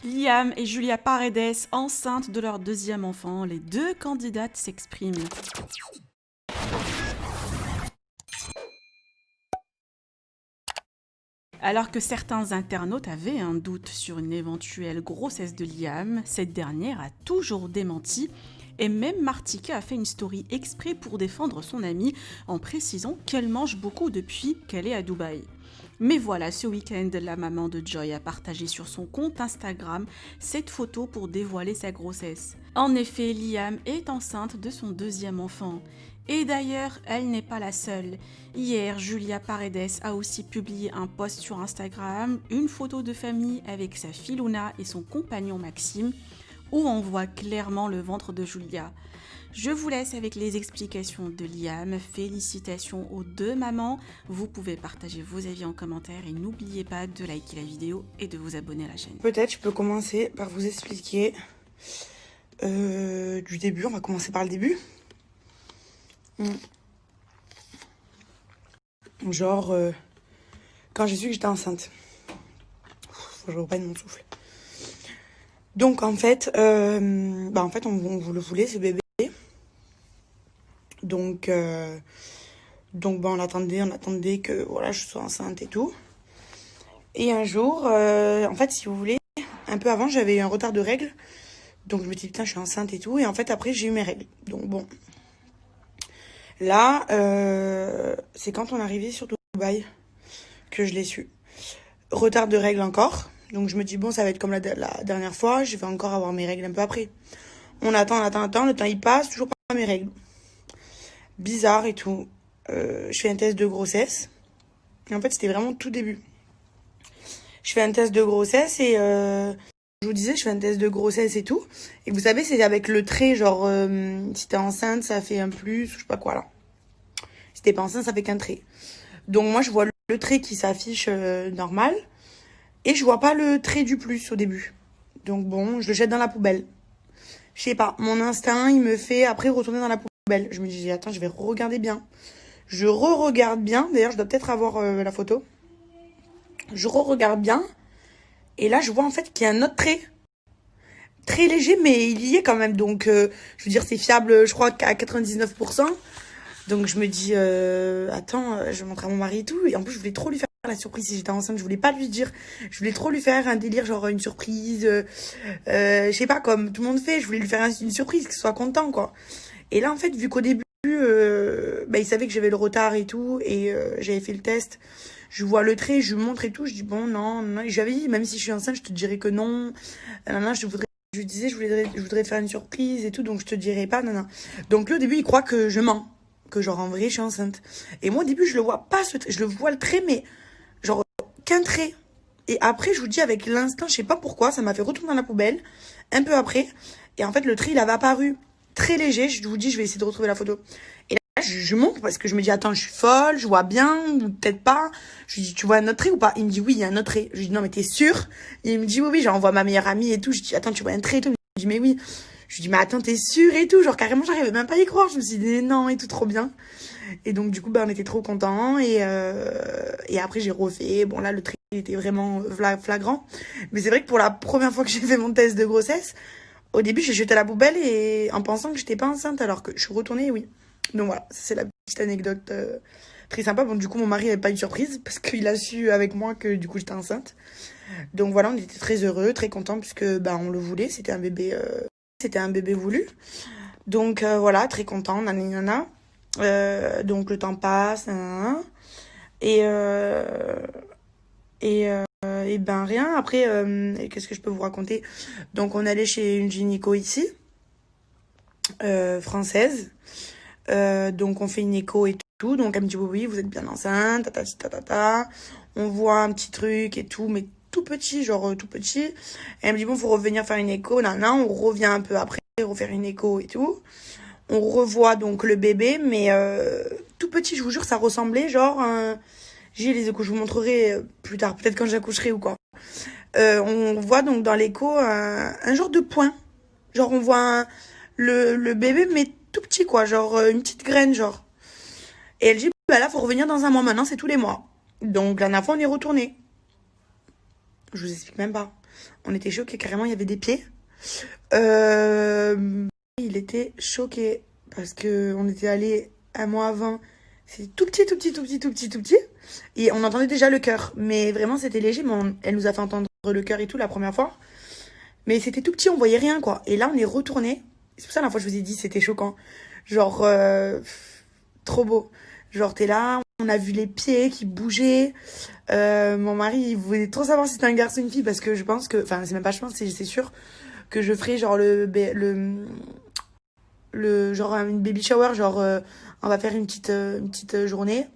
Liam et Julia Paredes, enceintes de leur deuxième enfant, les deux candidates s'expriment. Alors que certains internautes avaient un doute sur une éventuelle grossesse de Liam, cette dernière a toujours démenti et même Martika a fait une story exprès pour défendre son amie en précisant qu'elle mange beaucoup depuis qu'elle est à Dubaï. Mais voilà, ce week-end, la maman de Joy a partagé sur son compte Instagram cette photo pour dévoiler sa grossesse. En effet, Liam est enceinte de son deuxième enfant. Et d'ailleurs, elle n'est pas la seule. Hier, Julia Paredes a aussi publié un post sur Instagram, une photo de famille avec sa fille Luna et son compagnon Maxime, où on voit clairement le ventre de Julia. Je vous laisse avec les explications de Liam. Félicitations aux deux mamans. Vous pouvez partager vos avis en commentaire et n'oubliez pas de liker la vidéo et de vous abonner à la chaîne. Peut-être je peux commencer par vous expliquer du début. On va commencer par le début. Genre, quand j'ai su que j'étais enceinte. Je reprends mon souffle. Donc en fait, on vous le voulait ce bébé. Donc on attendait que voilà, je sois enceinte et tout. Et un jour, en fait, si vous voulez, un peu avant, j'avais eu un retard de règles. Donc je me dis putain, je suis enceinte et tout. Et en fait, après, j'ai eu mes règles. Donc bon. Là, c'est quand on est arrivé sur Dubaï que je l'ai su. Retard de règles encore. Donc je me dis, bon, ça va être comme la dernière fois. Je vais encore avoir mes règles un peu après. On attend. Le temps, il passe. Toujours pas mes règles. Bizarre et tout. Je fais un test de grossesse. Et en fait, c'était vraiment tout début. Je fais un test de grossesse et... je vous disais, je fais un test de grossesse et tout. Et vous savez, c'est avec le trait, genre, si t'es enceinte, ça fait un plus, ou je sais pas quoi, là. Si t'es pas enceinte, ça fait qu'un trait. Donc moi, je vois le trait qui s'affiche normal. Et je vois pas le trait du plus au début. Donc bon, je le jette dans la poubelle. Je sais pas, mon instinct, il me fait après retourner dans la poubelle. Je me dis, attends, je vais regarder bien. Je re-regarde bien. D'ailleurs, je dois peut-être avoir la photo. Je re-regarde bien. Et là, je vois en fait qu'il y a un autre trait. Très léger, mais il y est quand même. Donc, je veux dire, c'est fiable, je crois, qu'à 99%. Donc, je me dis, attends, je vais montrer à mon mari et tout. Et en plus, je voulais trop lui faire la surprise si j'étais enceinte. Je voulais pas lui dire. Je voulais trop lui faire un délire, genre une surprise. Je sais pas, comme tout le monde fait. Je voulais lui faire une surprise, qu'il soit content, quoi. Et là, en fait, vu qu'au début, il savait que j'avais le retard et tout. Et j'avais fait le test. Je vois le trait, je lui montre et tout. Je dis, bon, non, non. J'avais dit, même si je suis enceinte, je te dirais que non. Non, je lui disais, je voudrais te faire une surprise et tout, donc je te dirais pas, non. Donc lui, au début, il croit que je mens. Que genre, en vrai, je suis enceinte. Et moi, au début, je le vois pas, je le vois le trait, mais genre, qu'un trait. Et après, je vous dis, avec l'instinct, je sais pas pourquoi, ça m'a fait retourner dans la poubelle, un peu après. Et en fait, le trait, il avait apparu très léger. Je vous dis, je vais essayer de retrouver la photo. Et là, je montre parce que je me dis, attends, je suis folle, je vois bien, ou peut-être pas. Je lui dis, tu vois un autre trait ou pas? Il me dit, oui, il y a un autre trait. Je lui dis, non, mais t'es sûr? Il me dit, oui, oui, j'envoie ma meilleure amie et tout. Je dis, attends, tu vois un trait et tout? Il me dit, mais oui. Je lui dis, mais attends, t'es sûr et tout? Genre, carrément, j'arrivais même pas à y croire. Je me suis dit, non, et tout, trop bien. Et donc, du coup, on était trop contents. Et après, j'ai refait. Bon, là, le trait, il était vraiment flagrant. Mais c'est vrai que pour la première fois que j'ai fait mon test de grossesse, au début, j'ai jeté à la poubelle et en pensant que j'étais pas enceinte, alors que je suis retournée, oui. Donc voilà, ça, c'est la petite anecdote très sympa. Bon, du coup, mon mari n'avait pas eu de surprise parce qu'il a su avec moi que du coup, j'étais enceinte. Donc voilà, on était très heureux, très contents puisque on le voulait. C'était un bébé voulu. Donc voilà, très content, nanana. Donc le temps passe, nanana. Et rien. Après, qu'est-ce que je peux vous raconter? Donc on allait chez une gynéco ici, française. Donc on fait une écho et tout. Donc elle me dit oui, oui, vous êtes bien enceinte, tatati tatata. On voit un petit truc et tout, mais tout petit, genre tout petit. Et elle me dit bon, faut revenir faire une écho. Non, non, on revient un peu après, refaire une écho et tout. On revoit donc le bébé, mais tout petit, je vous jure, ça ressemblait genre j'ai les échos, je vous montrerai plus tard, peut-être quand j'accoucherai ou quoi. On voit donc dans l'écho un genre de point. Genre on voit le bébé, mais tout petit quoi, genre une petite graine genre. Et elle dit, bah là, faut revenir dans un mois. Maintenant, c'est tous les mois. Donc, la dernière fois, on est retourné. Je vous explique même pas. On était choqués, carrément, il y avait des pieds. Il était choqué parce que on était allé un mois avant. C'est tout petit, tout petit, tout petit, tout petit, tout petit. Et on entendait déjà le cœur. Mais vraiment, c'était léger. Mais elle nous a fait entendre le cœur et tout la première fois. Mais c'était tout petit, on voyait rien, quoi. Et là, on est retourné. C'est pour ça, la fois, je vous ai dit, c'était choquant. Genre, trop beau. Genre, t'es là, on a vu les pieds qui bougeaient. Mon mari, il voulait trop savoir si c'était un garçon ou une fille parce que je pense que, enfin, c'est même pas je pense, c'est sûr que je ferai genre le genre une baby shower, genre on va faire une petite journée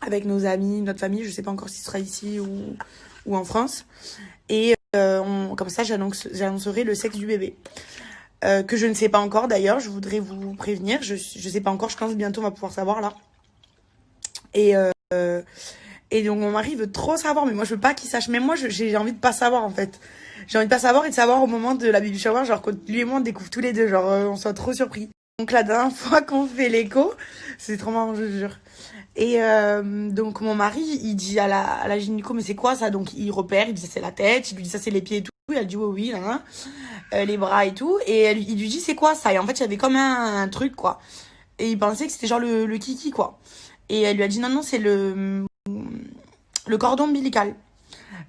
avec nos amis, notre famille, je sais pas encore si ce sera ici ou en France. Et comme ça, j'annoncerai le sexe du bébé. Que je ne sais pas encore d'ailleurs, je voudrais vous prévenir. Je sais pas encore, je pense bientôt on va pouvoir savoir là. Et donc mon mari veut trop savoir, mais moi je veux pas qu'il sache. Même moi j'ai envie de pas savoir en fait. J'ai envie de pas savoir et de savoir au moment de la baby shower, genre quand lui et moi on découvre tous les deux, genre on soit trop surpris. Donc la dernière fois qu'on fait l'écho, c'est trop marrant, je jure. Et donc mon mari, il dit à la gynéco, mais c'est quoi ça? Donc il repère, il dit ça c'est la tête, il lui dit ça c'est les pieds et tout. Elle dit oui, là, les bras et tout. Et il lui dit c'est quoi ça? Et en fait il y avait comme un truc quoi. Et il pensait que c'était genre le kiki quoi. Et elle lui a dit non, c'est le cordon ombilical.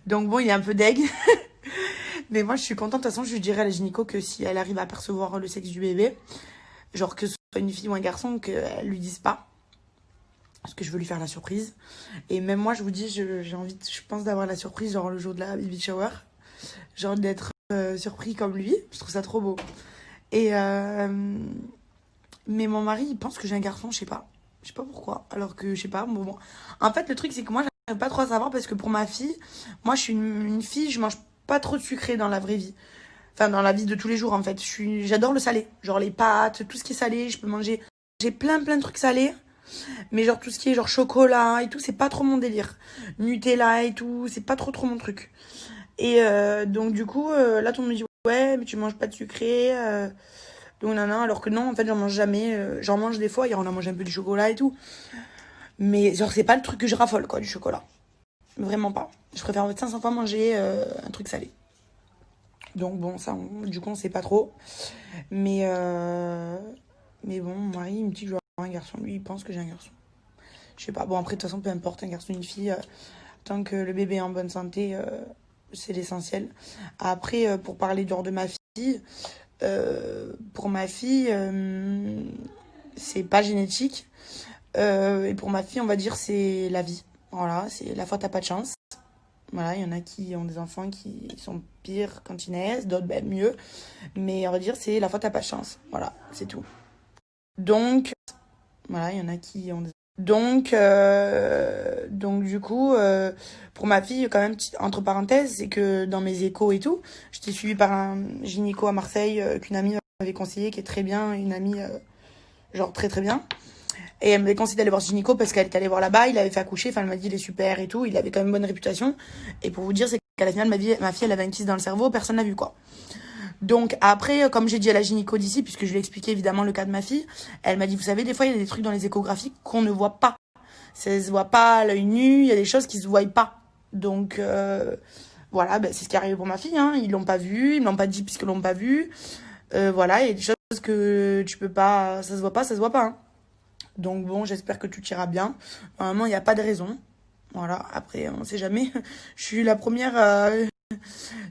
Donc bon, il est un peu deg. Mais moi je suis contente, de toute façon je lui dirai à la gynéco que si elle arrive à percevoir le sexe du bébé, genre que ce soit une fille ou un garçon, qu'elle lui dise pas. Parce que je veux lui faire la surprise. Et même moi, je vous dis, j'ai envie, je pense d'avoir la surprise, genre le jour de la baby shower. Genre d'être surpris comme lui. Je trouve ça trop beau. Et mais mon mari, il pense que j'ai un garçon, je sais pas. Je sais pas pourquoi. Alors que, je sais pas, bon. En fait, le truc, c'est que moi, j'arrive pas trop à savoir parce que pour ma fille, moi, je suis une fille, je mange pas trop de sucré dans la vraie vie. Enfin, dans la vie de tous les jours, en fait. J'adore le salé. Genre les pâtes, tout ce qui est salé, je peux manger. J'ai plein de trucs salés. Mais genre tout ce qui est genre chocolat et tout, c'est pas trop mon délire. Nutella et tout, c'est pas trop mon truc. Et donc du coup, là tout le monde me dit ouais, mais tu manges pas de sucré. Donc non, alors que non, en fait j'en mange jamais. J'en mange des fois, hier on a mangé un peu du chocolat et tout. Mais genre c'est pas le truc que je raffole quoi, du chocolat. Vraiment pas. Je préfère 500 fois manger un truc salé. Donc bon, ça, du coup on sait pas trop. Mais bon, mon mari il me dit que je dois avoir un garçon. Lui il pense que j'ai un garçon. Je sais pas, bon après de toute façon peu importe, un garçon ou une fille, tant que le bébé est en bonne santé, c'est l'essentiel. Après, pour parler genre de ma fille, pour ma fille, c'est pas génétique. Et pour ma fille, on va dire c'est la vie. Voilà, c'est la fois t'as pas de chance. Voilà, il y en a qui ont des enfants qui sont pires quand ils naissent, d'autres ben, mieux. Mais on va dire c'est la fois t'as pas de chance. Voilà, c'est tout. Donc, voilà, il y en a qui ont des... Donc du coup, pour ma fille, quand même, entre parenthèses, c'est que dans mes échos et tout, j'étais suivie par un gynéco à Marseille qu'une amie m'avait conseillé, qui est très bien, une amie genre très bien. Et elle m'avait conseillé d'aller voir ce gynéco parce qu'elle était allée voir là-bas, il avait fait accoucher, enfin elle m'a dit il est super et tout, il avait quand même une bonne réputation. Et pour vous dire, c'est qu'à la finale, ma fille, elle avait un kyste dans le cerveau, personne n'a vu quoi. Donc après, comme j'ai dit à la gynéco d'ici, puisque je lui ai expliqué évidemment le cas de ma fille, elle m'a dit, vous savez, des fois il y a des trucs dans les échographies qu'on ne voit pas. Ça se voit pas à l'œil nu, il y a des choses qui se voient pas. Donc voilà, ben, c'est ce qui est arrivé pour ma fille, hein. Ils l'ont pas vu, ils me l'ont pas dit puisqu'ils l'ont pas vu. Voilà, il y a des choses que tu peux pas, ça se voit pas. Hein. Donc bon, j'espère que tout ira bien. Normalement, il n'y a pas de raison. Voilà, après, on sait jamais. Je suis la première...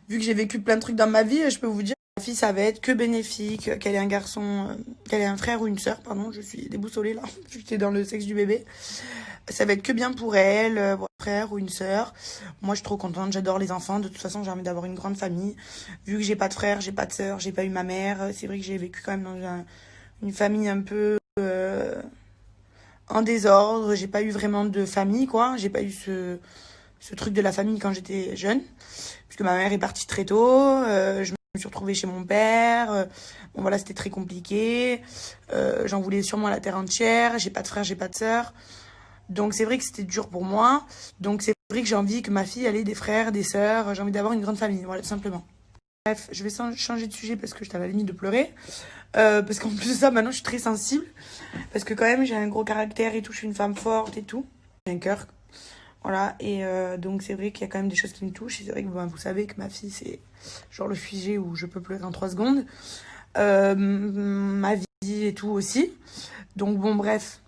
vu que j'ai vécu plein de trucs dans ma vie, je peux vous dire que ma fille, ça va être que bénéfique, qu'elle ait un garçon, qu'elle ait un frère ou une sœur, pardon, je suis déboussolée là, vu que j'étais dans le sexe du bébé. Ça va être que bien pour elle, un frère ou une sœur. Moi, je suis trop contente, j'adore les enfants. De toute façon, j'ai envie d'avoir une grande famille. Vu que j'ai pas de frère, j'ai pas de sœur, j'ai pas eu ma mère. C'est vrai que j'ai vécu quand même dans une famille un peu en désordre. J'ai pas eu vraiment de famille, quoi. J'ai pas eu ce truc de la famille quand j'étais jeune. Puisque ma mère est partie très tôt. Je me suis retrouvée chez mon père. Bon, voilà, c'était très compliqué. J'en voulais sûrement la terre entière. J'ai pas de frère, j'ai pas de sœur. Donc c'est vrai que c'était dur pour moi. Donc c'est vrai que j'ai envie que ma fille elle ait des frères, des sœurs. J'ai envie d'avoir une grande famille, voilà, tout simplement. Bref, je vais changer de sujet parce que j'étais à la limite de pleurer. Parce qu'en plus de ça, maintenant je suis très sensible. Parce que quand même j'ai un gros caractère et tout, je suis une femme forte et tout. J'ai un cœur. Voilà, et donc c'est vrai qu'il y a quand même des choses qui me touchent. Et c'est vrai que vous savez que ma fille, c'est genre le sujet où je peux pleurer en 3 secondes. Ma vie et tout aussi. Donc bon, bref.